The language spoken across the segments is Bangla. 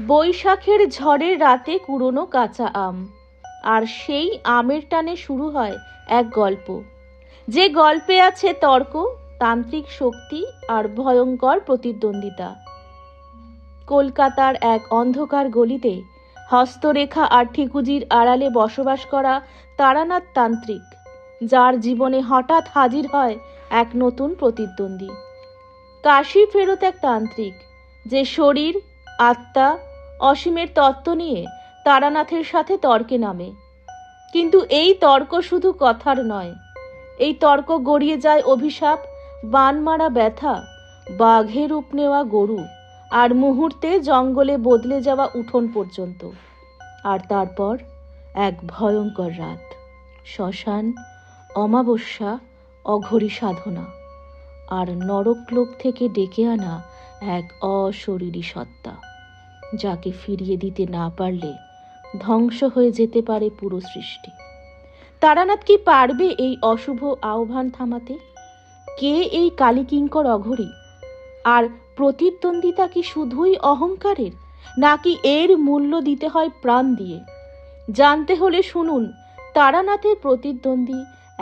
বৈশাখের ঝড়ের রাতে কুড়োনো কাঁচা আম, আর সেই আমের টানে শুরু হয় এক গল্প, যে গল্পে আছে তর্ক, তান্ত্রিক শক্তি আর ভয়ঙ্কর প্রতিদ্বন্দ্বিতা। কলকাতার এক অন্ধকার গলিতে হস্তরেখা আর ঠিকুজির আড়ালে বসবাস করা তারানাথ তান্ত্রিক, যার জীবনে হঠাৎ হাজির হয় এক নতুন প্রতিদ্বন্দ্বী। কাশী ফেরত এক তান্ত্রিক, যে শরীর, আত্মা, অসীমের তত্ত্ব নিয়ে তারানাথের সাথে তর্কে নামে। কিন্তু এই তর্ক শুধু কথার নয়, এই তর্ক গড়িয়ে যায় অভিশাপ, বান মারা ব্যথা, বাঘে রূপ নেওয়া গরু, আর মুহূর্তে জঙ্গলে বদলে যাওয়া উঠোন পর্যন্ত। আর তারপর এক ভয়ঙ্কর রাত, শ্মশান, অমাবস্যা, অঘরী সাধনা, আর নরকলোক থেকে ডেকে আনা এক অশরীরী সত্তা, যাকে ফিরিয়ে দিতে না পারলে ধ্বংস হয়ে যেতে পারে পুরো সৃষ্টি। তারানাথ কি পারবে এই অশুভ আহ্বান থামাতে? কে এই কালীকিঙ্কর অঘরী? আর প্রতিদ্বন্দ্বিতা কি শুধুই অহংকারের, নাকি এর মূল্য দিতে হয় প্রাণ দিয়ে? জানতে হলে শুনুন তারানাথের প্রতিদ্বন্দ্বী,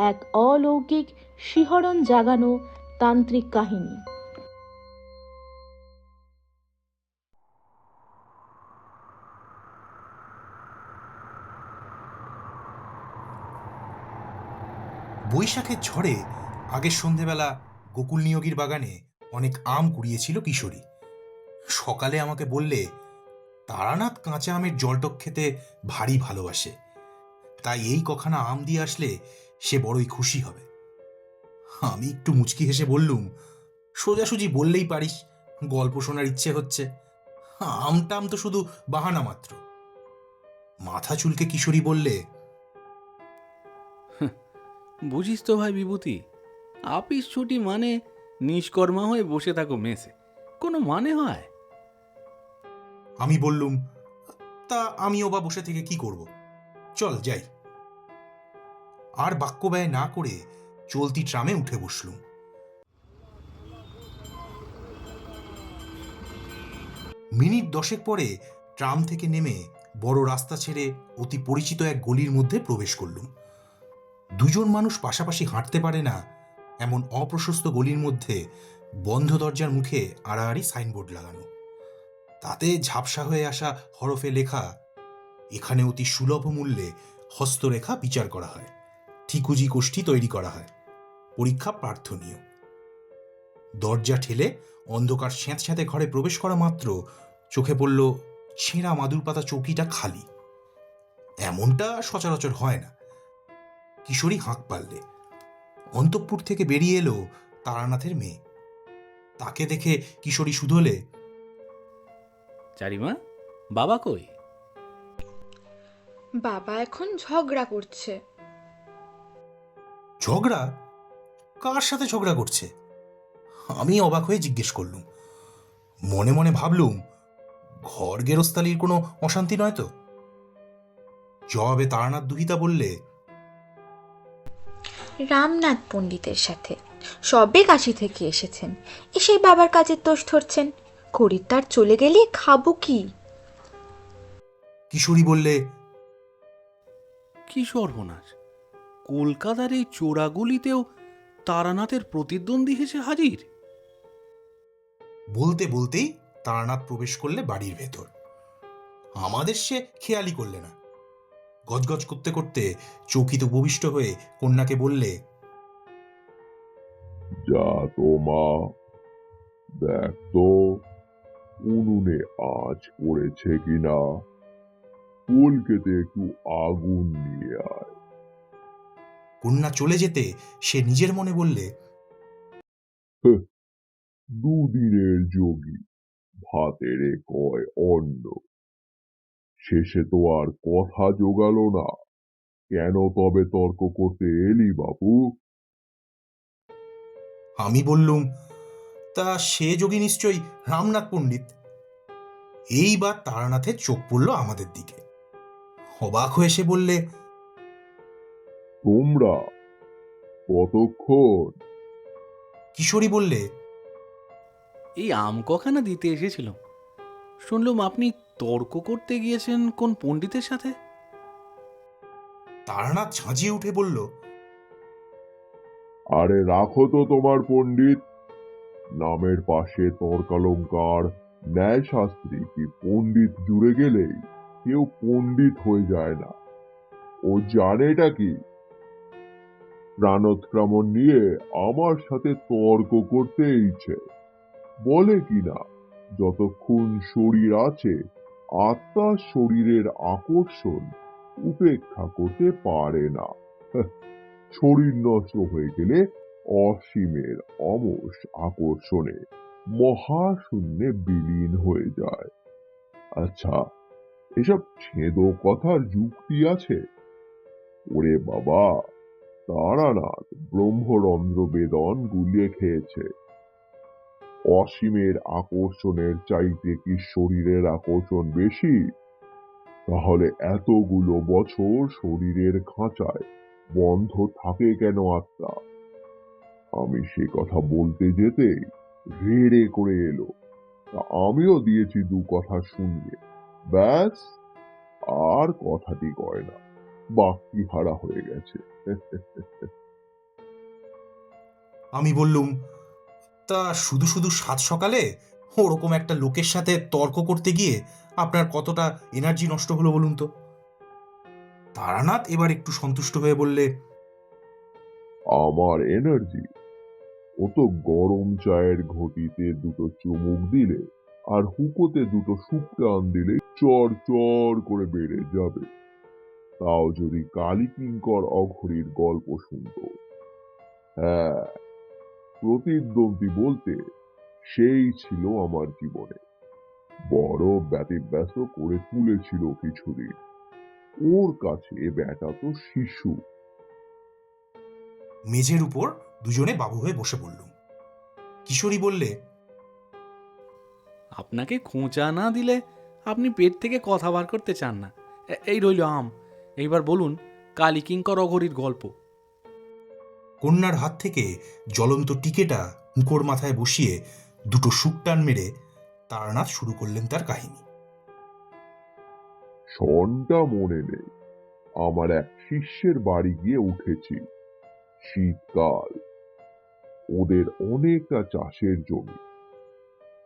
এক অলৌকিক শিহরণ জাগানো তান্ত্রিক কাহিনী। বৈশাখের ঝড়ে আগের সন্ধেবেলা গোকুল নিয়োগীর বাগানে অনেক আম কুড়িয়েছিল কিশোরী। সকালে আমাকে বললে তারানাথ কাঁচা আমের জলটক খেতে ভারী ভালোবাসে, তাই এই কখানা আম দিয়ে আসলে সে বড়ই খুশি হবে। আমি একটু মুচকি হেসে বললুম, সোজাসুজি বললেই পারিস, গল্প শোনার ইচ্ছে হচ্ছে। আমটাম তো শুধু বাহানা মাত্র। মাথা চুলকে কিশোরী বললে, বুঝিস তো ভাই বিভূতি, আপিস ছুটি মানে নিষ্কর্মা হয়ে বসে থাকো মেসে, কোনো মানে হয়? আমি বললুম, তা আমিও বা বসে থেকে কি করব, চল যাই। আর বাক্য ব্যয় না করে চলতি ট্রামে উঠে বসলুম। মিনিট 10 পরে ট্রাম থেকে নেমে বড় রাস্তা ছেড়ে অতি পরিচিত এক গলির মধ্যে প্রবেশ করলুম। দুজন মানুষ পাশাপাশি হাঁটতে পারে না এমন অপ্রশস্ত গলির মধ্যে বন্ধ দরজার মুখে আড়াআড়ি সাইনবোর্ড লাগানো। তাতে ঝাপসা হয়ে আসা হরফে লেখা, এখানে অতি সুলভ মূল্যে হস্তরেখা বিচার করা হয়, ঠিকুজি কোষ্ঠী তৈরি করা হয়, পরীক্ষা প্রার্থনীয়। দরজা ঠেলে অন্ধকার স্যাঁতস্যাঁতে ঘরে প্রবেশ করা মাত্র চোখে পড়ল ছেঁড়া মাদুর পাতা চৌকিটা খালি। এমনটা সচরাচর হয় না। কিশোরী হাঁক পারলে। অন্তঃপুর থেকে বেরিয়ে এলো তারানাথের মেয়ে। তাকে দেখে কিশোরী শুধোলে, চারিমা, বাবা কই? বাবা এখন ঝগড়া করছে। ঝগড়া? কার সাথে ঝগড়া করছে? আমি অবাক হয়ে জিজ্ঞেস করলুম। মনে মনে ভাবলুম, ঘর গেরস্তালির কোনো অশান্তি নয় তো? জবাবে তারানাথ দুহিতা বললে, রামনাথ পণ্ডিতের সাথে সবে কাশি থেকে এসেছেন, এসে বাবার কাজের দোষ ধরছেন। খরিদ্দার চলে গেলে খাবো কি? কিশোরী বললে, কি সর্বনাশ! কলকাতার এই চোরাগুলিতেও তারানাথের প্রতিদ্বন্দ্বী হেসে হাজির। বলতে বলতেই তারানাথ প্রবেশ করলে বাড়ির ভেতর। আমাদের সে খেয়ালই করলে না। গজগজ করতে করতে চৌকিতে উপবিষ্ট হয়ে কন্যাকে বললে, যা তো মা, দেখ তো উনুনে আঁচ পড়েছে কিনা, কলকেতে একটু আগুন নিয়ে আয়। কন্যা চলে যেতে সে নিজের মনে বললে, দুদিনের যোগী, ভাতের কয় অন্ন। শেষে তো আর কথা জোগালো না। কেন তবে তর্ক করতে এলি বাপু? আমি বললুম, তা সে যোগী নিশ্চয়ই রামনাথ পণ্ডিত। এইবার তারানাথের চোখ পড়ল আমাদের দিকে। অবাক হয়ে সে বললে, তোমরা কতক্ষণ? কিশোরী বললে, এই আম কখানা দিতে এসেছিলাম, শুনলাম আপনি তর্ক করতে গিয়েছেন কোন পণ্ডিতের সাথে? তারানাথ ঝাঁঝিয়ে উঠে বলল, আরে রাখো তো তোমার পণ্ডিত। নামের পাশে তর্কালঙ্কার, ন্যায়শাস্ত্রী কি পণ্ডিত জুড়ে গেলেই কেউ পণ্ডিত হয়ে যায় না। ও জানেটা কি? প্রাণোৎক্রমণ নিয়ে আমার সাথে তর্ক করতে ইচ্ছে। বলে কিনা যতক্ষণ শরীর আছে আত্মা শরীরের আকর্ষণ উপেক্ষা করতে পারে না। শরীর নষ্ট হয়ে গেলে অসীমের অমোষ আকর্ষণে মহাশূন্যে বিলীন হয়ে যায়। আচ্ছা, এসব ছেদো কথার যুক্তি আছে? ওরে বাবা, তারানাথ ব্রহ্মরন্ধ্র বেদন গুলিয়ে খেয়েছে। অসীমের আকর্ষণের চাইতে কি শরীরের আকর্ষণ বেশি? তাহলে এতগুলো বছর শরীরের খাঁচায় বন্ধ থাকে কেন আত্মা? আমি সে কথা বলতে যেতে রেড়ে করে এলো। তা আমিও দিয়েছি দু কথা শুনিয়ে, ব্যাস আর কথাটি কয় না, বাক্যি হারা হয়ে গেছে। আমি বললুম, তা শুধু শুধু সাত সকালে ওরকম একটা লোকের সাথে তর্ক করতে গিয়ে আপনার কতটা এনার্জি নষ্ট হলো বলুন তো? তারানাথ এবার একটু সন্তুষ্ট হয়ে বললে, আমার এনার্জি? ও তো গরম চায়ের ঘটিতে দুটো চুমুক দিলে আর হুকোতে দুটো শুকটান দিলে চর চর করে বেড়ে যাবে। তাও যদি কালীকিঙ্কর অঘরীর গল্প শুনত। হ্যাঁ, প্রতিদ্বন্দ্বী বলতে সেই ছিল আমার জীবনে। বড় ব্যতিব্যস্ত করে তুলেছিল কিছুদিন। ওর কাছে ব্যাটা তো শিশু। মেঝের উপর দুজনে বাবু হয়ে বসে পড়লুম। কিশোরী বললে, আপনাকে খোঁচা না দিলে আপনি পেট থেকে কথা বার করতে চান না। এই রইল আম। এইবার বলুন কালীকিঙ্কর অঘরীর গল্প। কন্যার হাত থেকে জ্বলন্ত টিকেটা হুঁকোর মাথায় বসিয়ে দুটো শুকটান মেরে তারানাথ শুরু করলেন তার কাহিনী। সনটা মনে নেই। আমার এক শিষ্যের বাড়ি গিয়ে উঠেছি। শীতকাল। ওদের অনেকটা চাষের জমি,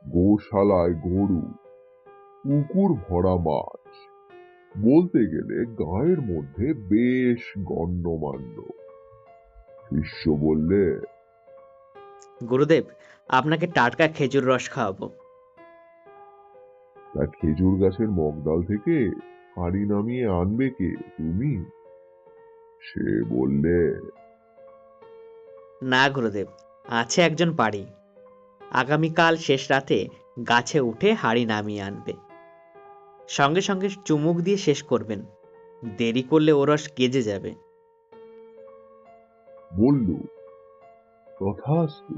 গোশালায় গরু, পুকুর ভরা মাছ। বলতে গেলে গাঁয়ের মধ্যে বেশ গণ্যমান্য। শিষ্য বললে, গুরুদেব, আপনাকে টাটকা খেজুর রস খাওয়াবো। তা খেজুর গাছের মগডাল থেকে হাঁড়ি নামিয়ে আনবে কে, তুমি? সে বললে, না গুরুদেব, আছে একজন পাড়ি। আগামীকাল শেষ রাতে গাছে উঠে হাঁড়ি নামিয়ে আনবে। সঙ্গে সঙ্গে চুমুক দিয়ে শেষ করবেন। দেরি করলে ও রস গেজে যাবে। বলল, তথাস্তু।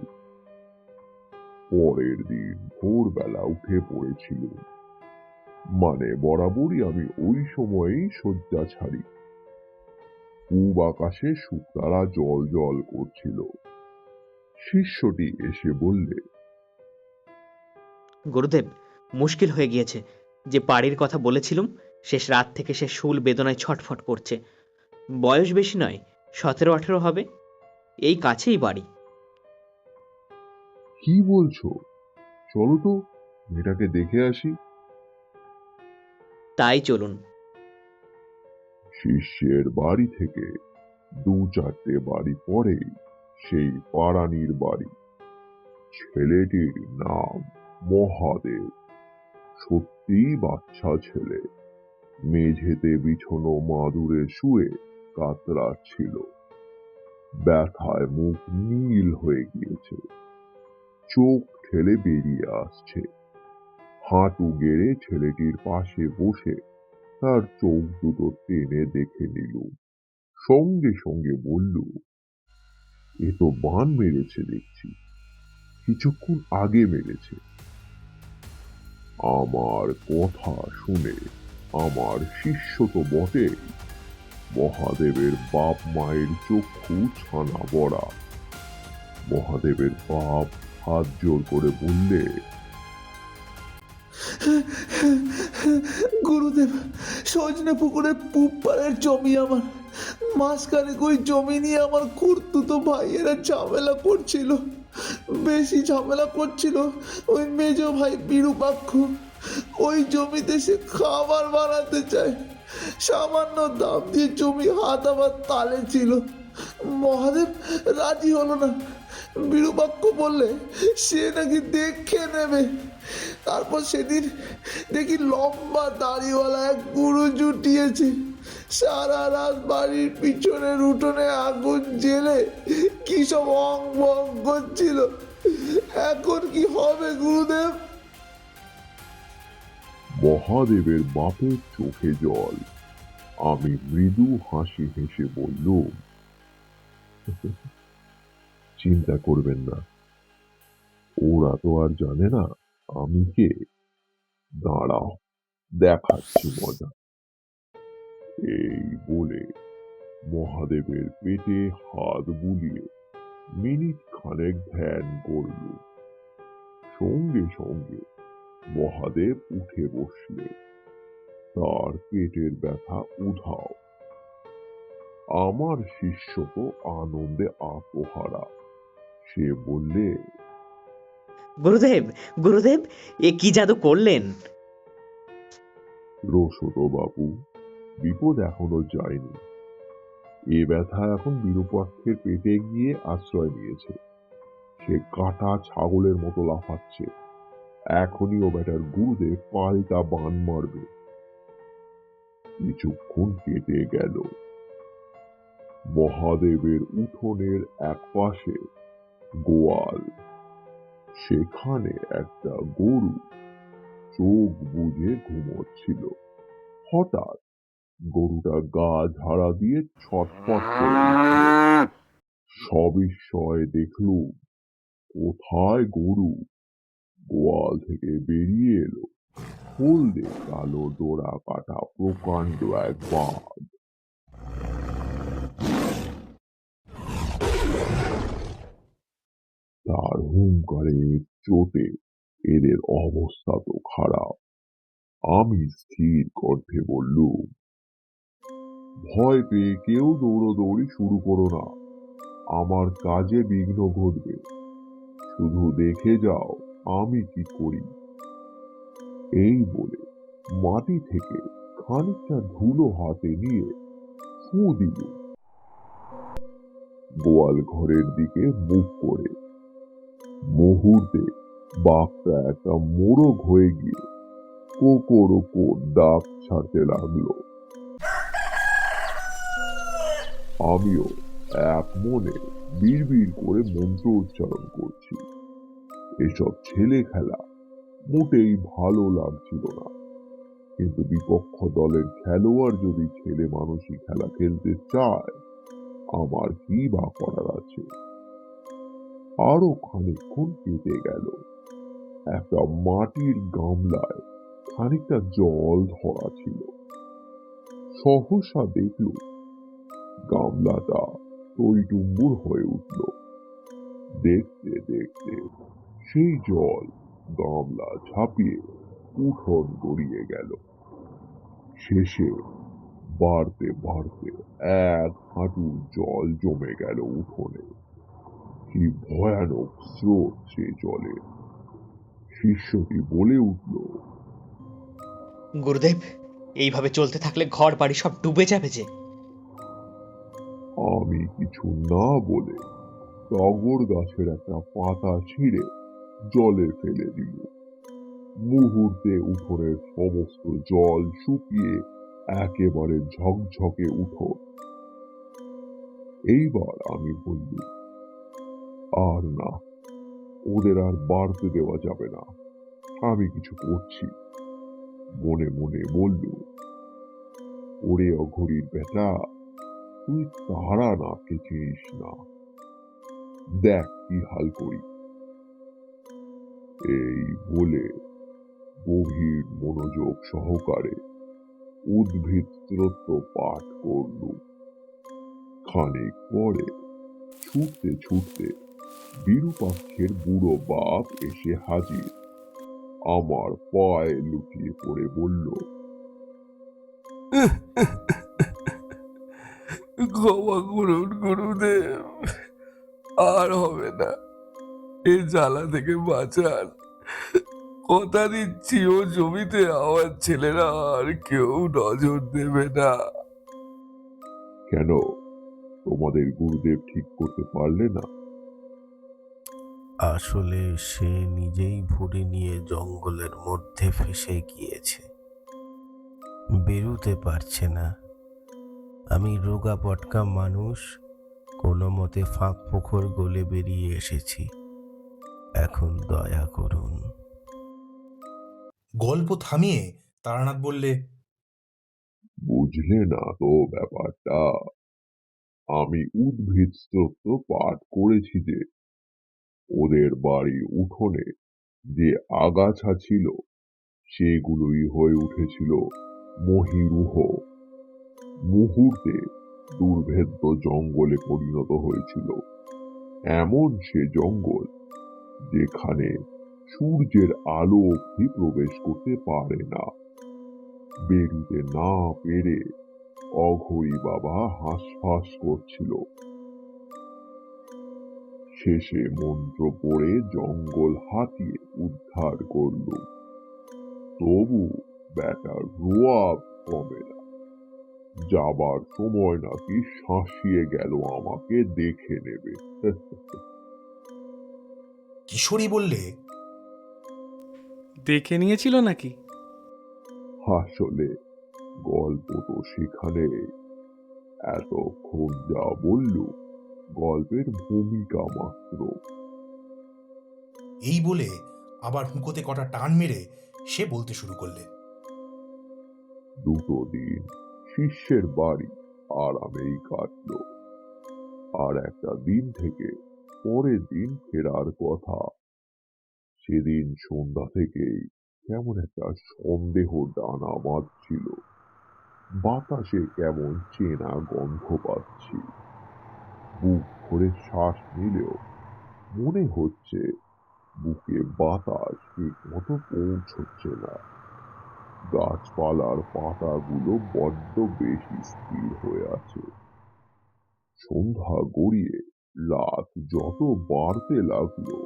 পরের দিন ভোরবেলা উঠে পড়েছিল। মানে বরাবরই আমি ওই সময়েই শয্যা ছাড়ি। পূব আকাশে শুকতারা জল জল করছিল। শিষ্যটি এসে বললে, গুরুদেব, মুশকিল হয়ে গিয়েছে। যে পাড়ির কথা বলেছিলুম, শেষ রাত থেকে সে শুল বেদনায় ছটফট করছে। বয়স বেশি নয়, 17-18 হবে। এই কাছেই বাড়ি। কি বলছো? চলো তো, মেয়েটাকে দেখে আসি। তাই চলুন। শিষ্যের বাড়ি থেকে 2-4টে বাড়ি পরেই সেই পাড়ানির বাড়ি। ছেলেটির নাম মহাদেব। সত্যিই বাচ্চা ছেলে। মেঝেতে বিছানো মাদুরে শুয়ে কাতরাচ্ছিল। ব্যথায় মুখ নীল হয়ে গিয়েছে, চোখ ঠেলে বেরিয়ে আসছে। হাঁটু গেড়ে ছেলেটির পাশে বসে তার চোখ দুটো টেনে দেখে নিলুম। সঙ্গে সঙ্গে বলল, এ তো বান মেরেছে দেখছি, কিছুক্ষণ আগে মেরেছে। আমার কথা শুনে আমার শিষ্য তো বটেই, মহাদেবের বাপ মায়ের চক্ষু ছানা বড়া। মহাদেবের বাপ হাত জোর করে বললে, গুরুদেব, সজনে পুকুরে পূব পাড়ের জমি আমার, মাঝখানে ওই জমি নিয়ে আমার খুড়তুতো ভাইয়েরা ঝামেলা করছিল। বেশি ঝামেলা করছিল ওই মেজ ভাই বিরূপাক্ষ। ওই জমিতে সে খাবার বানাতে চায়। সামান্য দাম দিয়ে জমি হাত আমার তালে ছিল। মহাদেব রাজি হলো না। বিরূপাক্ষ বললে সে নাকি দেখে নেবে। তারপর সেদিন দেখি লম্বা দাড়িওয়ালা এক গুরু জুটিয়েছে। সারা রাত বাড়ির পিছনের উঠোনে আগুন জেলে কি সব অং বং করছিল। এখন কি হবে গুরুদেব? মহাদেবের বাপের চোখে জল। আমি মৃদু হাসি হেসে বললুম, চিন্তা করবেন না, ওরা তো আর জানে না আমি কে। দাঁড়াও, দেখাচ্ছি মজা। এই বলে মহাদেবের পেটে হাত বুলিয়ে মিনিট খানেক ধ্যান করল। সঙ্গে সঙ্গে মহাদেব উঠে বসলে। তার পেটের ব্যথা উধাও। আমার শিষ্য তো আনন্দে আত্মহারা। সে বললে, গুরুদেব, গুরুদেব, এ কি জাদু করলেন? রসদ বাবু, বিপদ এখনো যায়নি। এ ব্যথা এখন বিরূপাক্ষের পেটে গিয়ে আশ্রয় নিয়েছে। সে কাটা ছাগলের মতো লাফাচ্ছে। এখনই ও বেটার গুরুদেব পাল্টা বান মারবে। কিছুক্ষণ কেটে গেল। মহাদেবের উঠোনের এক পাশে গোয়াল। সেখানে একটা গরু চোখ বুজে ঘুমোচ্ছিল। হঠাৎ গরুটা গা ঝাড়া দিয়ে ছটফট করে উঠল। সবিস্ময়ে দেখলুম কোথায় গরু গোয়াল থেকে বেরিয়ে এলো হলদে কালো ডোরা কাটা প্রকাণ্ড এক বাঘ। তার হুঙ্কারের চোটে এদের অবস্থা তো খারাপ। আমি স্থির কণ্ঠে বললুম, ভয় পেয়ে কেউ দৌড়দৌড়ি শুরু করো না। আমার কাজে বিঘ্ন ঘটবে। শুধু দেখে যাও আমি কি করি। এই বলে মাটি থেকে খানিকটা ধুলো হাতে নিয়ে ফু দিল গোয়াল ঘরের দিকে মুখ করে। মুহূর্তে বাঘটা একটা মোড়ক হয়ে গিয়ে কোকো ডাক ছাড়তে লাগলো। আমিও এক মনে বিড়বিড় করে মন্ত্র উচ্চারণ করছি। এসব ছেলে খেলা মোটেই ভালো লাগছিল না। কিন্তু বিপক্ষ দলের খেলোয়াড় যদি ছেলে মানুষই খেলা খেলতে চায়, আমার কি বা করার আছে। আরো খানিকক্ষণ কেটে গেল। একটা মাটির গামলায় খানিকটা জল ধরা ছিল। সহসা দেখল গামলাটা টইটুম্বুর হয়ে উঠল। দেখতে দেখতে সেই জল গামলা ঝাঁপিয়ে উঠোন গড়িয়ে গেল। শেষে বাড়তে বাড়তে এক হাঁটু জল জমে গেল উঠোনে। কি ভয়ানক স্রোত সে জলে। শিষ্যটি বলে উঠল, গুরুদেব, এইভাবে চলতে থাকলে ঘর বাড়ি সব ডুবে যাবে যে। আমি কিছু না বলে টগর গাছের একটা পাতা ছিঁড়ে জলে ফেলে দিল। মুহূর্তে উঠোনের সমস্ত জল শুকিয়ে একেবারে ঝকঝকে উঠোন। এইবার আমি বললুম, আর না, ওদের আর বাড়তে দেওয়া যাবে না। আমি কিছু করছি। মনে মনে বললুম, ওরে অঘরীর বেটা, তুই তারা নাকে চিনিস না, দেখ কি হাল করি। এই বলে গভীর মনোযোগ সহকারে উদ্ভিদ স্তোত্র পাঠ করলুম। খানিক পরে ছুটতে ছুটতে বিরূপাক্ষের বুড়ো বাপ এসে হাজির। আমার পায়ে লুটিয়ে পড়ে বলল, ক্ষমা করুন গুরুদেব, আর হবে না, এই জ্বালা থেকে বাঁচান। কথা দিচ্ছি ও জমিতে আমার ছেলেরা আর কেউ নজর দেবে না। কেন, তোমাদের গুরুদেব ঠিক করতে পারলে না? আসলে সে নিজেই ভুঁড়ি নিয়ে জঙ্গলের মধ্যে ফেঁসে গিয়েছে, বেরোতে পারছে না। আমি রোগা পটকা মানুষ, কোনো মতে ফাঁক ফোকর গলে বেরিয়ে এসেছি। এখন দয়া করুন। গল্প থামিয়ে তারানাথ বললে, বুঝলে না তো ব্যাপারটা? আমি উদ্ভিদ স্তোত্র পাঠ করেছি যে ওদের বাড়ির উঠোনে যে আগাছা ছিল সেগুলোই হয়ে উঠেছিল মহীরুহ। মুহূর্তে দুর্ভেদ্য জঙ্গলে পরিণত হয়েছিল। এমন সে জঙ্গল যেখানে সূর্যের আলো অবধি প্রবেশ করতে পারে না। বেরুতে না পেরে অঘরী বাবা হাঁসফাঁস করছিল। শেষে মন্ত্র পড়ে জঙ্গল হাতিয়ে উদ্ধার করল। তবু ব্যাটার রোয়াব কমে না। যাবার সময় নাকি শাঁসিয়ে গেল আমাকে দেখে নেবে। কিশোরী বললে, দেখে নিয়েছিল নাকি? আসলে গল্প তো সেখানে। এতক্ষণ যা বলল গল্পের ভূমিকা মাত্র। এই বলে আবার হুঁকোতে কটা টান মেরে সে বলতে শুরু করলে, দুটো দিন শিষ্যের বাড়ি আরামেই কাটলো। আর একটা দিন থেকে পরের দিন ফেরার কথা। সেদিন সন্ধ্যা থেকেই কেমন একটা সন্দেহ ডানা বাঁধছিল। বাতাসে কেমন চেনা গন্ধ পাচ্ছি। বুক ভরে শ্বাস নিলেও মনে হচ্ছে বুকে বাতাস ঠিক মতো পৌঁছচ্ছে না। গাছপালার পাতাগুলো বড্ড বেশি স্থির হয়ে আছে। সন্ধ্যা গড়িয়ে রাত যত বাড়তে লাগলো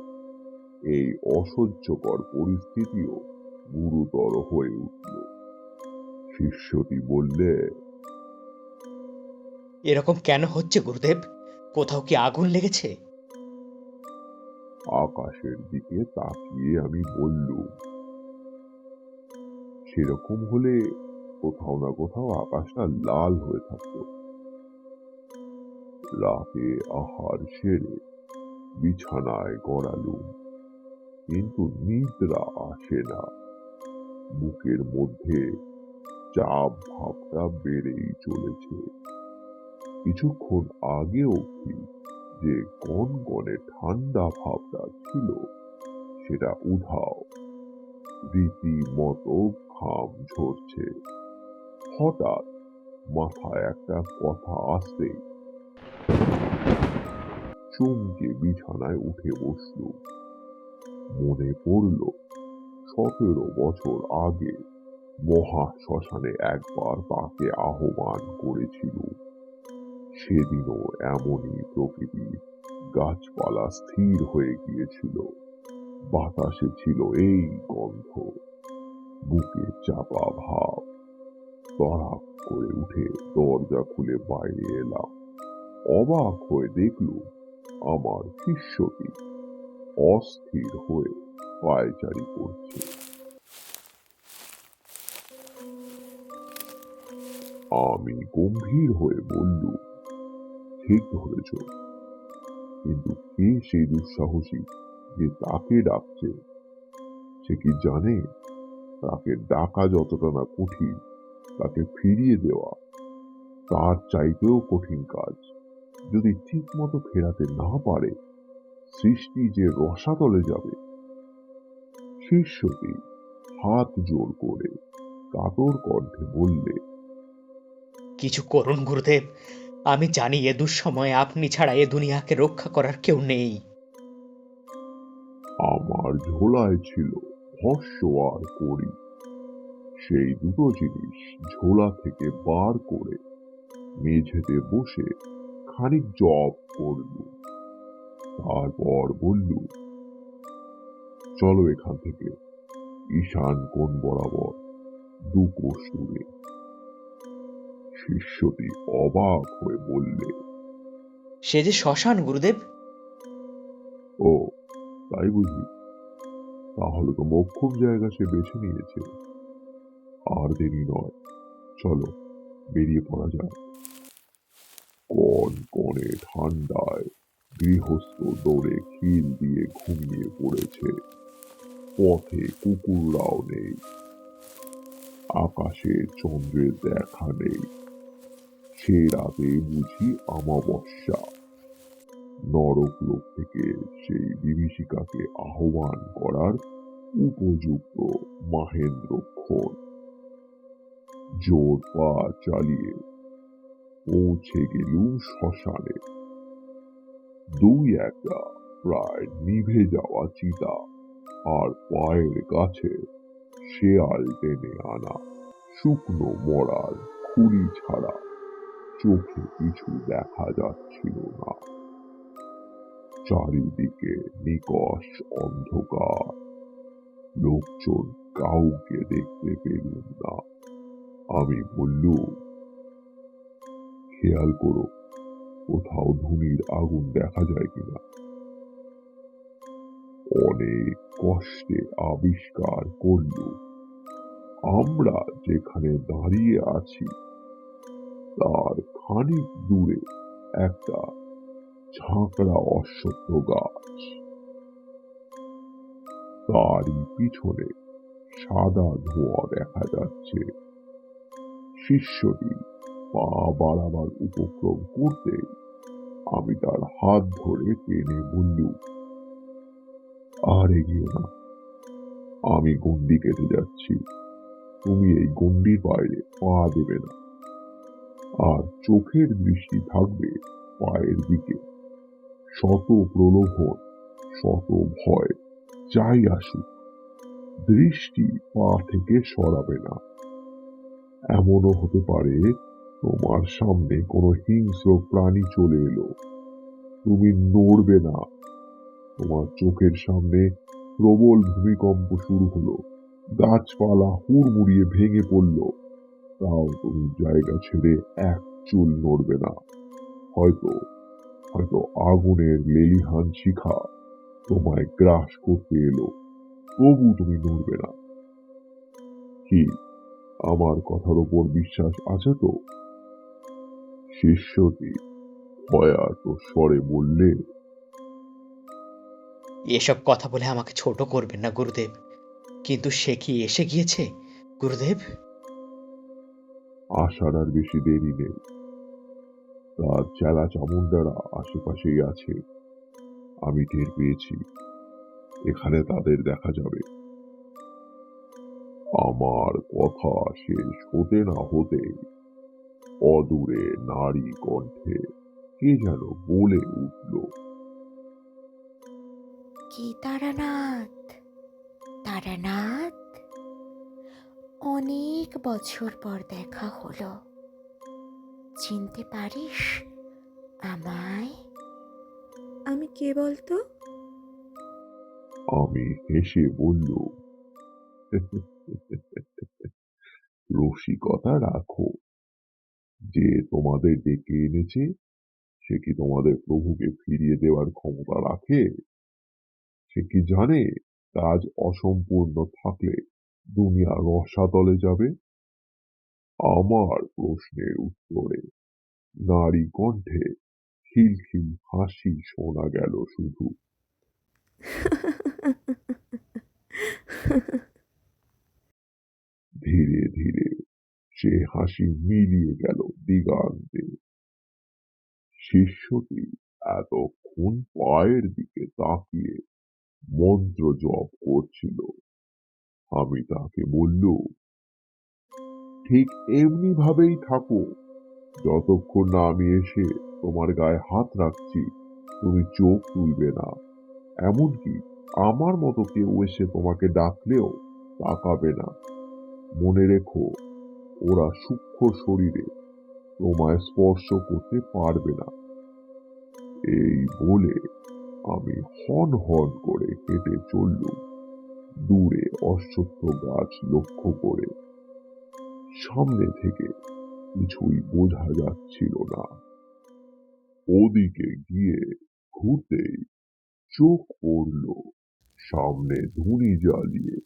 এই অসহ্যকর পরিস্থিতিও গুরুতর হয়ে উঠল। শিষ্যটি বললে, এরকম কেন হচ্ছে গুরুদেব? কোথাও কি আগুন লেগেছে? আকাশের দিকে তাকিয়ে আমি বললুম, সেরকম হলে কোথাও না কোথাও আকাশটা লাল হয়ে থাকতো। রাতে আহার সেরে বিছানায় গড়ালুম, কিন্তু নিদ্রা আসে না। বুকের মধ্যে চাপ ভাবটা বেড়েই চলেছে। কিছুক্ষণ আগে অবধি যে গনগনে ঠান্ডা ভাবটা ছিল সেটা উধাও। রীতিমতো ঘাম ঝরছে। হঠাৎ মাথায় একটা কথা আসতেই চমকে বিছানায় উঠে বসলুম। মনে পড়ল 17 বছর আগে মহা শ্মশানে একবার তাকে আহ্বান করেছিল। সেদিনও এমনই প্রকৃতি। গাছপালা স্থির হয়ে গিয়েছিল। বাতাসে ছিল এই গন্ধ। বুকে চাপা ভাব। তড়াক করে উঠে দরজা খুলে বাইরে এলাম। অবাক হয়ে দেখলুম আমার শিষ্যটি অস্থির হয়ে পায়চারি করছে। আমি গম্ভীর হয়ে বললুম, ঠিক ধরেছ, কিন্তু কে সেই দুঃসাহসী যে তাকে ডাকছে? সে কি জানে তাকে ডাকা যতটা না কঠিন, তাকে ফিরিয়ে দেওয়া তার চাইতেও কঠিন কাজ। যদি ঠিক মতো ফেরাতে না পারে সৃষ্টি যে রসাতলে যাবে। শিষ্যটি হাত জোর করে কাতর কণ্ঠে বললে, কিছু করুন গুরুদেব। আমি জানি এ দুঃসময়ে আপনি ছাড়া এ দুনিয়াকে রক্ষা করার কেউ নেই। আমার ঝোলায় ছিল ভস্য আর করি। সেই দুটো জিনিস ঝোলা থেকে বার করে মেঝেতে বসে খানিক জপ করলু। তারপর বলল, চলো এখান থেকে ঈশান কোণ বরাবর 2 কোষ দূরে। শিষ্যটি অবাক হয়ে বললে, সে যে শ্মশান গুরুদেব। ও তাই বুঝি? তাহলে তো মোক্ষম জায়গা সে বেছে নিয়েছে। আর দেরি নয়, চলো বেরিয়ে পড়া যাক। কনকনে ঠান্ডায় গৃহস্থ দৌড়ে খিল দিয়ে ঘুমিয়ে পড়েছে। পথে কুকুররাও নেই, আকাশে চন্দ্রের দেখা নেই। সে রাতে বুঝি অমাবস্যা। নরকলোক থেকে সেই বিভীষিকাকে আহ্বান করার উপযুক্ত মাহেন্দ্রক্ষণ। জোর পা চালিয়ে পৌঁছে গেলুম শ্মশানে। 2-1টা প্রায় নিভে যাওয়া চিতা আর পায়ের কাছে শেয়াল টেনে আনা শুকনো মরার খুলি ছাড়া চোখে কিছু দেখা যাচ্ছিল না। চারিদিকে নিকষ অন্ধকার। লোকজন কাউকে দেখতে পেলুম না। আমি বললুম, খেয়াল করো কোথাও ধুনির আগুন দেখা যায় কিনা। অনেক কষ্টে আবিষ্কার করল, আমরা যেখানে দাঁড়িয়ে আছি তার খানিক দূরে একটা ঝাঁকড়া অশ্বত্থ গাছ। তারই পিছনে সাদা ধোঁয়া দেখা যাচ্ছে। শিষ্যটি পা বাড়াবার উপক্রম করতে আমি তার হাত ধরে টেনে বললুম, আর এগিয়ে না, আমি গণ্ডি কেটে যাচ্ছি। তুমি এই গণ্ডির বাইরে পা দেবে না, আর চোখের দৃষ্টি থাকবে পায়ের দিকে। শত প্রলোভন, শত ভয় যাই আসুক, দৃষ্টি পা থেকে সরাবে না। এমনও হতে পারে তোমার সামনে কোনো হিংস্র প্রাণী চলে এলো, তুমি নড়বে না। তোমার চোখের সামনে প্রবল ভূমিকম্প শুরু হলো, গাছপালা হুড়মুড়িয়ে ভেঙে পড়ল, তাও তুমি জায়গা ছেড়ে এক চুল নড়বে না। হয়তো হয়তো আগুনের লেলিহান শিখা তোমায় গ্রাস করতে এলো, তবু তুমি নড়বে না। কি আমার কথার উপর বিশ্বাস আছে তো? শিষ্যটি ভয়ার্ত স্বরে বললে, এসব কথা বলে আমাকে ছোট করবেন না গুরুদেব, কিন্তু সে কি এসে গিয়েছে গুরুদেব? আসার আর বেশি দেরি নেই। তার চেলা চামুন্ডারা আশেপাশেই আছে, আমি টের পেয়েছি। এখানে তাদের দেখা যাবে। আমার কথা শেষ হতে না হতে অদূরে নারী কণ্ঠে কে যেন বলে উঠল, কি তারানাথ, তারানাথ, অনেক বছর পর দেখা হলো, চিনতে পারিস আমায়? আমি কে বলতো? আমি হেসে বলল, রসিকতা রাখো। যে তোমাদের ডেকে এনেছে সে কি তোমাদের প্রভুকে ফিরিয়ে দেওয়ার ক্ষমতা রাখে? সে কি জানে কাজ অসম্পূর্ণ থাকলে দুনিয়া রসাতলে যাবে? আমার প্রশ্নের উত্তরে নারী কণ্ঠে খিলখিল হাসি শোনা গেল শুধু। ধীরে ধীরে সে হাসি মিলিয়ে গেল দিগান্তে। শিষ্যটি এতক্ষণ পায়ের দিকে তাকিয়ে মন্ত্র জপ করছিল। আমি তাকে বললুম, ঠিক এমনি ভাবেই থাকো, যতক্ষণ না আমি এসে তোমার গায়ে হাত রাখছি তুমি চোখ তুলবে না, এমনকি আমার মতো কেউ এসে তোমাকে ডাকলেও তাকাবে না। মনে রেখো, ওরা সূক্ষ্ম শরীরে তোমায় স্পর্শ করতে পারবে না। এই বলে আমি হন হন করে হেঁটে চললুম দূরে অশ্বত্থ গাছ লক্ষ্য করে। সামনে থেকে কিছুই বোঝা যাচ্ছিল না। ওদিকে গিয়ে ঘুরতেই চোখ পড়ল সামনে ধুনি জ্বালিয়ে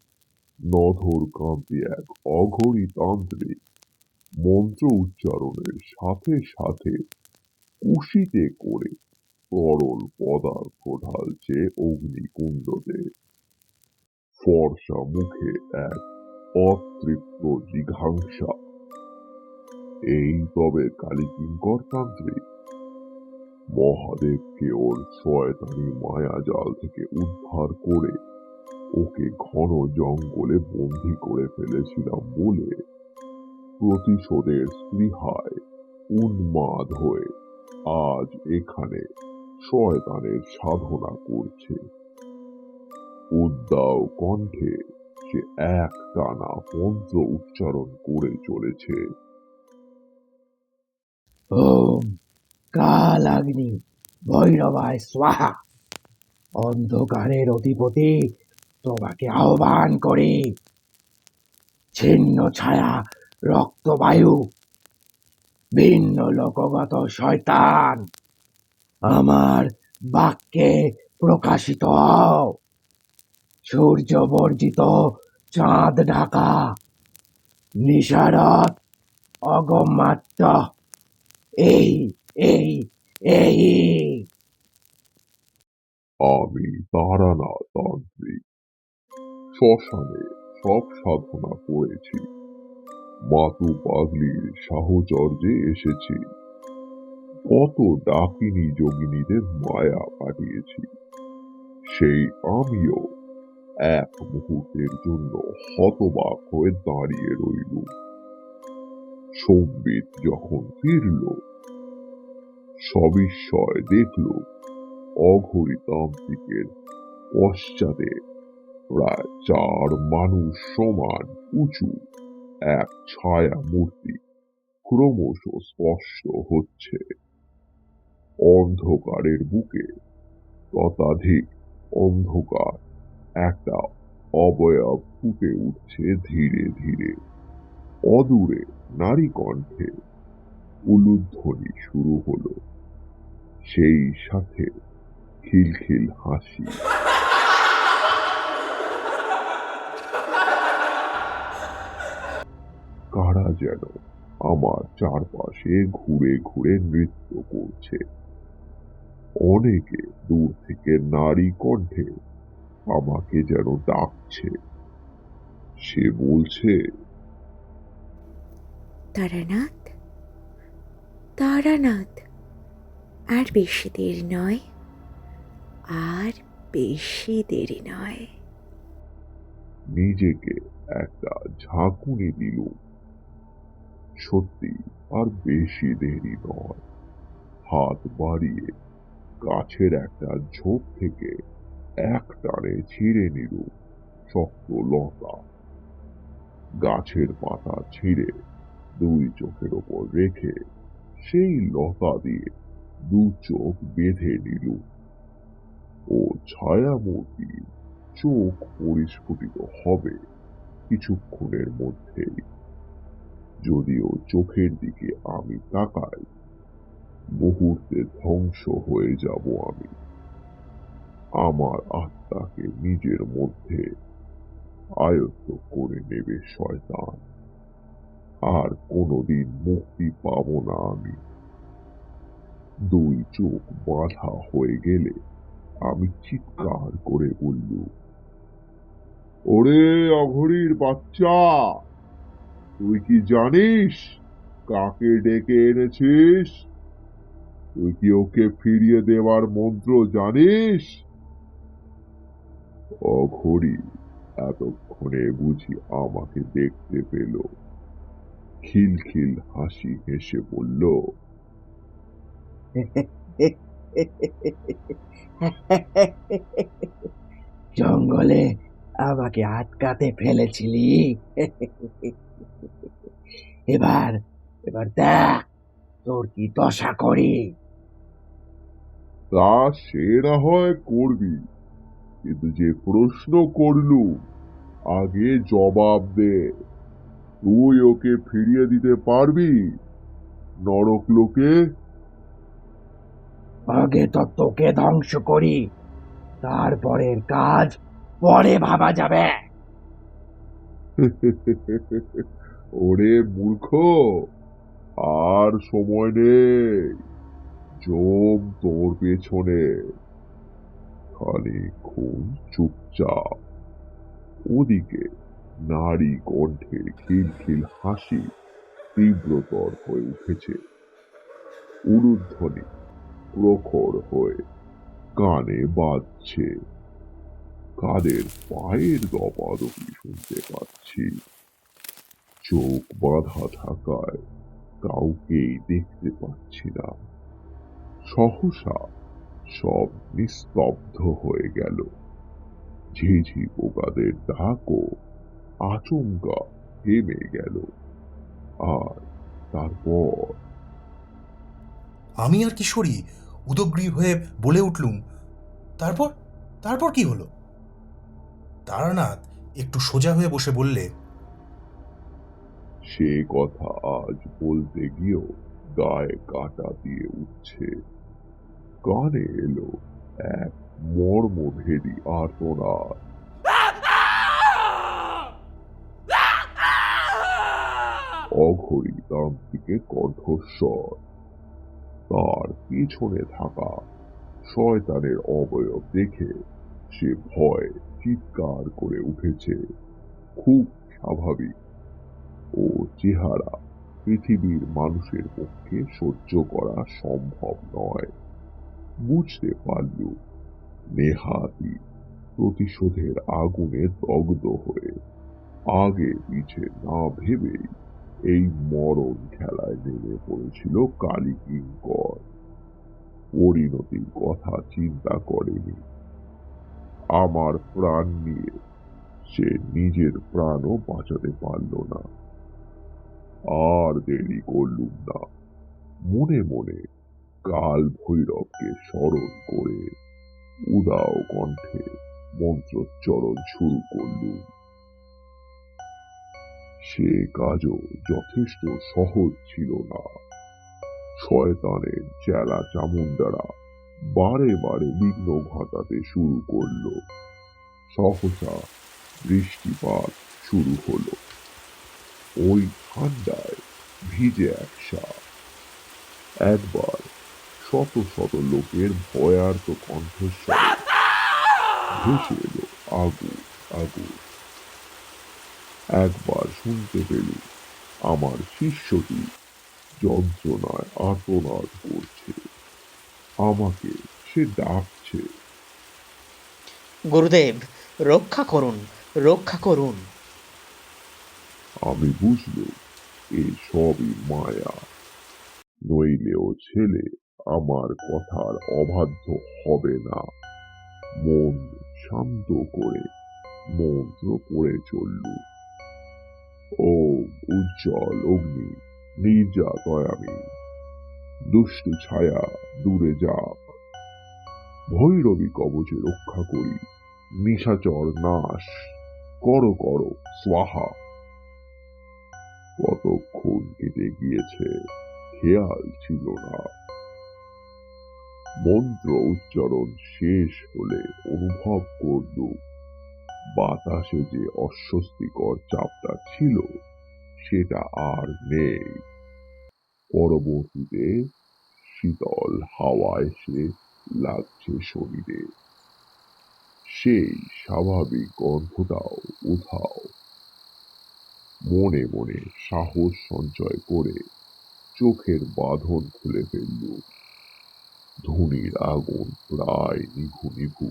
নধর কান্তি এক অঘরী তান্ত্রিক মন্ত্র উচ্চারণের সাথে সাথে কুশিতে করে তরল পদার্থ ঢালছে অগ্নিকুণ্ডতে। ফর্সা মুখে এক অতৃপ্ত জিঘাংসা। এই তবে কালীকিঙ্কর তান্ত্রিক। মহাদেবকে ওর শয়তানি মায়াজাল থেকে উদ্ধার করে ওকে ঘন জঙ্গলে বন্দী করে ফেলেছিলাম বলে প্রতিশোধের স্পৃহায় উন্মাদ হয়ে আজ এখানে শয়তানের সাধনা করছে। উদ্দাও কণ্ঠে সে এক টানা মন্ত্র উচ্চারণ করে চলেছে। ওম কালাগ্নি ভৈরবায় স্বাহা। অন্ধকারের অধিপতি তোমাকে আহ্বান করি। ছিন্ন ছায়া রক্তবায়ু ভিন্ন লোকগত শয়তান, আমার বাক্যে প্রকাশিত হও। সূর্য বর্জিত চাঁদ ঢাকা নিশারদ অগমাত্য এই এই এই আমি তারানা তান্ত্রিক। শ্মশানে সব সাধনা করেছি, মাতু পাগলির সাহচর্যে এসেছি, কত ডাকিনী যোগিনীদের মায়া কাটিয়েছি। সেই আমিও এক মুহূর্তের জন্য হতবাক হয়ে দাঁড়িয়ে রইলুম। সম্বিত যখন ফিরল, সবিস্ময় দেখল অঘরী তান্ত্রিকের পশ্চাতে প্রায় 4 মানুষ সমান উঁচু এক ছায়া মূর্তি ক্রমশ স্পষ্ট হচ্ছে। অন্ধকারের বুকে ততাধিক অন্ধকার একটা অবয়ব ফুটে উঠছে ধীরে ধীরে। অদূরে নারী কণ্ঠে উলুধ্বনি শুরু হলো, সেই সাথে খিলখিল হাসি। কারা যেন আমার চারপাশে ঘুরে ঘুরে নৃত্য করছে। অনেকে দূর থেকে নারী কণ্ঠে আমাকে যেন ডাকছে। সে বলছে, তারানাথ, তারানাথ, আর বেশি দেরি নয়, আর বেশি দেরি নয়। নিজেকে একটা ঝাঁকুনি দিল। সত্যি আর বেশি দেরি নয়। হাত বাড়িয়ে গাছের একটা ঝোপ থেকে এক টানে ছিঁড়ে নিল শক্ত লতা। গাছের পাতা ছিঁড়ে 2 চোখের ওপর রেখে সেই লতা দিয়ে 2 চোখ বেঁধে নিল। ও ছায়ামূর্তি চোখ পরিস্ফুটিত হবে কিছুক্ষণের মধ্যেই। যদিও চোখের দিকে আমি তাকাই, মুহূর্তে ধ্বংস হয়ে যাব আমি। আমার আত্মাকে নিজের মধ্যে আয়ত্ত করে নেবে শয়তান। আর কোনোদিন মুক্তি পাবো না আমি। 2 চোখ বাঁধা হয়ে গেলে আমি চিৎকার করে বলল, ওরে অঘরীর বাচ্চা, তুই কি জানিস কাকে ডেকে এনেছিস? তুই কি ওকে ফিরিয়ে দেওয়ার মন্ত্র জানিস? অঘরী এতক্ষণে বুঝি আমাকে দেখতে পেল। খিলখিল হাসি হেসে বলল, জঙ্গলে আমাকে আটকাতে ফেলেছিলি। এবার এবার দেখ তোর কি দশা করি। তা সে না হয় করবি, কিন্তু যে প্রশ্ন করলু আগে জবাব দে। তুই ওকে ফিরিয়ে দিতে পারবি নরক লোকে? আগে তো তোকে ধ্বংস করি, তারপরের কাজ পরে ভাবা যাবে। ওরে মূর্খ, আর সময় নেই। জম তোর পেছনে। খানিকক্ষণ চুপচাপ। ওদিকে নারী কণ্ঠের খিলখিল হাসি তীব্রতর হয়ে উঠেছে। উলুধ্বনি প্রখর হয়ে কানে বাজছে। কাদের পায়ের দপাদপি শুনতে পাচ্ছি। চোখ বাঁধা থাকায় কাউকেই দেখতে পাচ্ছি না। সহসা সব নিস্তব্ধ হয়ে গেল। ঝিঝি পোকাদের ডাকও আচমকা থেমে গেল। আর তারপর আমি আর কিশোরী উদগ্রীব হয়ে বলে উঠলুম, তারপর তারপর কি হলো? তারানাথ একটু সোজা হয়ে বসে বললে, সে কথা আজ বলতে গিয়েও গায়ে কাঁটা দিয়ে উঠছে। কানে এলো এক মর্মভেদী আর্তনাদ। অঘরী তান্ত্রিকের কণ্ঠস্বর। তার পিছনে থাকা শয়তানের অবয়ব দেখে সে ভয়ে চিৎকার করে উঠেছে। খুব স্বাভাবিক। ও চেহারা পৃথিবীর মানুষের পক্ষে সহ্য করা সম্ভব নয়। বুঝতে পারল নেহাতি প্রতিশোধের আগুনে দগ্ধ হয়ে আগে পিছে না ভেবেই এই মরণ খেলায় নেমে পড়েছিল কালী কিঙ্কর। পরিণতির কথা চিন্তা করেনি। আমার প্রাণ নিয়ে সে নিজের প্রাণও বাঁচাতে পারল না। আর দেরি করলুম না। মনে মনে কাল ভৈরবকে স্মরণ করে উদাও কণ্ঠে মন্ত্রোচ্চারণ শুরু করলুম। সে কাজও যথেষ্ট সহজ ছিল না। শয়তানের চেলা চামুন্ডারা বারে বারে বিঘ্ন ঘটাতে শুরু করল। সহসা বৃষ্টিপাত শুরু হলো। ওই ঠান্ডায় ভিজে একসা। একবার শত শত লোকের ভয়ার্ত কণ্ঠস্বরে ভেসে এলো আগুন আগুন। একবার শুনতে পেলুম আমার শিষ্যটি যন্ত্রণায় আর্তনাদ করছে। আমাকে সে ডাকছে। গুরুদেব, রক্ষা করুন, রক্ষা করুন। আমি বুঝলুম এ সবই মায়া। নইলে ও ছেলে আমার কথার অবাধ্য হবে না। মন শান্ত করে মন্ত্র পড়ে চললুম। ও উজ্জ্বল অগ্নি নির্যাতয়ামি, দুষ্টু ছায়া দূরে যাক। ভৈরবী কবচে রক্ষা করি, নিশাচর নাশ করো করো স্বাহা। কতক্ষণ কেটে গিয়েছে খেয়াল ছিল না। মন্ত্র উচ্চারণ শেষ হলে অনুভব করলুম বাতাসে যে অস্বস্তিকর চাপটা ছিল সেটা আর নেই। পরবর্তীতে শীতল হাওয়া এসে লাগছে শরীরে। সেই স্বাভাবিক গন্ধটাও উধাও। মনে মনে সাহস সঞ্চয় করে চোখের বাঁধন খুলে ফেললুম। ধুনির আগুন প্রায় নিভু নিভু।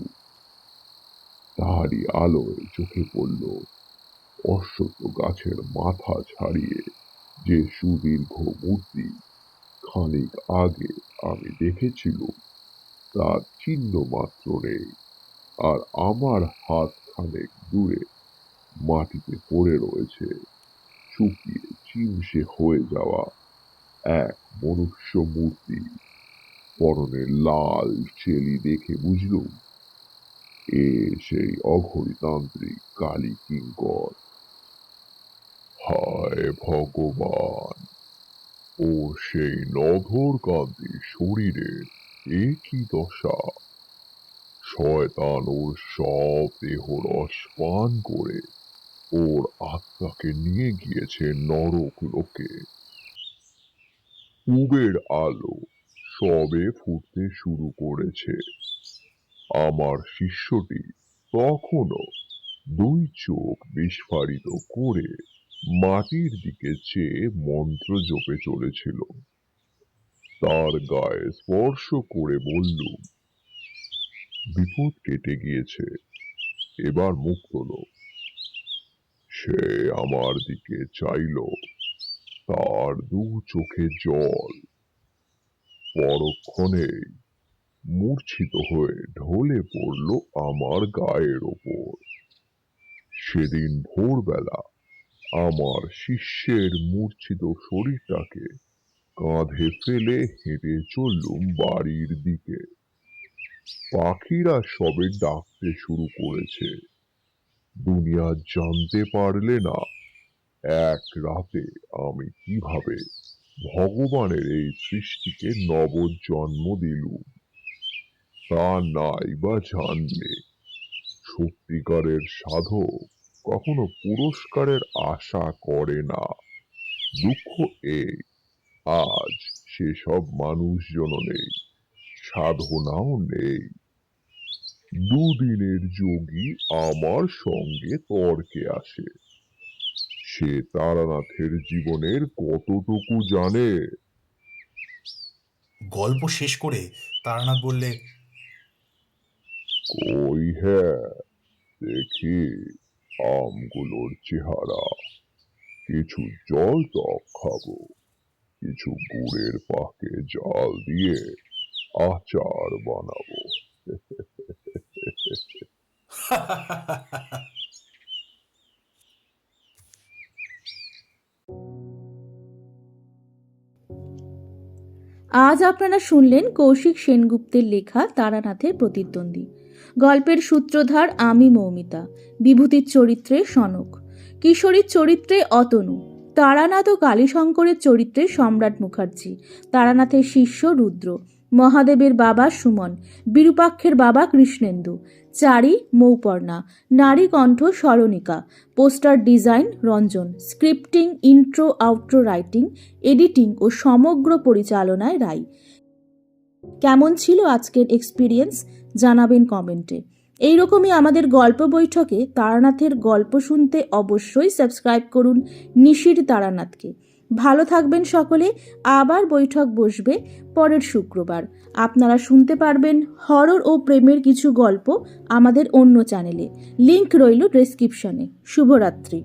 তারই আলোয় চোখে পড়ল অশ্বত্থ গাছের মাথা ছাড়িয়ে যে সুদীর্ঘ মূর্তি খানিক আগে আমি দেখেছিলুম তার চিহ্ন মাত্র নেই। আর আমার হাত খানেক দূরে মাটিতে পড়ে রয়েছে শুকিয়ে চিমসে হয়ে যাওয়া এক মনুষ্য মূর্তি। পরনে লাল চেলি দেখে বুঝলুম এ সেই অঘরীতান্ত্রিক কালী কিঙ্কর। হায় ভগবান, ও সেই নধরকান্তি শরীরের এ কি দশা! শয়তান ওর সব দেহরস পান করে ওর আত্মাকে নিয়ে গিয়েছে নরক লোকে। পূবের আলো সবে ফুটতে শুরু করেছে। আমার শিষ্যটি তখনও দুই চোখ বিস্ফারিত করে মাটির দিকে চেয়ে মন্ত্র জপে চলেছিল। তার গায়ে স্পর্শ করে বললুম, বিপদ কেটে গিয়েছে, এবার মুখ তোলো। সে আমার দিকে চাইল, তার দু চোখে জল। পরক্ষণেই মূর্ছিত হয়ে ঢলে পড়ল আমার গায়ের ওপর। সেদিন ভোরবেলা আমার শিষ্যের মূর্ছিত শরীরটাকে কাঁধে ফেলে হেঁটে চললুম বাড়ির দিকে। পাখিরা সবে ডাকতে শুরু করেছে। দুনিয়া জানতে পারলে না এক রাতে আমি কিভাবে ভগবানের এই সৃষ্টিকে নবজন্ম দিলুম। তা নাই বা জানলে সত্যিকারের সাধক কখনো পুরস্কারের আশা করে না। দুঃখ এই, আজ সেসব মানুষজন নেই, সাধনাও নেই। দুদিনের যোগী আমার সঙ্গে তর্কে আসে। সে তারানাথের জীবনের কতটুকু জানে? গল্প শেষ করে তারানাথ বললে, কই হ্যাঁ, দেখি আমগুলোর চেহারা। কিছু জল টক খাবো, কিছু গুড়ের পাকে জাল দিয়ে আচার বানাবো। আজ আপনারা শুনলেন কৌশিক সেনগুপ্তের লেখা তারানাথের প্রতিদ্বন্দ্বী। গল্পের সূত্রধার আমি মৌমিতা, বিভূতির চরিত্রে সনক, কিশোরীর চরিত্রে অতনু, তারানাথ ও কালীশঙ্করের চরিত্রে সম্রাট মুখার্জি, তারানাথের শিষ্য রুদ্র, মহাদেবের বাবা সুমন, বিরূপাক্ষের বাবা কৃষ্ণেন্দু, চারি মৌপর্ণা, নারী কণ্ঠ Saranika, poster design Ranjan, scripting, intro outro writing, editing ও সমগ্র পরিচালনায় রাই। কেমন ছিল আজকের এক্সপিরিয়েন্স জানাবেন কমেন্টে। এইরকমই আমাদের গল্প বৈঠকে তারানাথের গল্প শুনতে অবশ্যই সাবস্ক্রাইব করুন নিশির তারানাথকে। ভালো থাকবেন সকলে। আবার বৈঠক বসবে পরের শুক্রবার। আপনারা শুনতে পারবেন হরর ও প্রেমের কিছু গল্প আমাদের অন্য চ্যানেলে। লিংক রইল ডেসক্রিপশনে। শুভরাত্রি।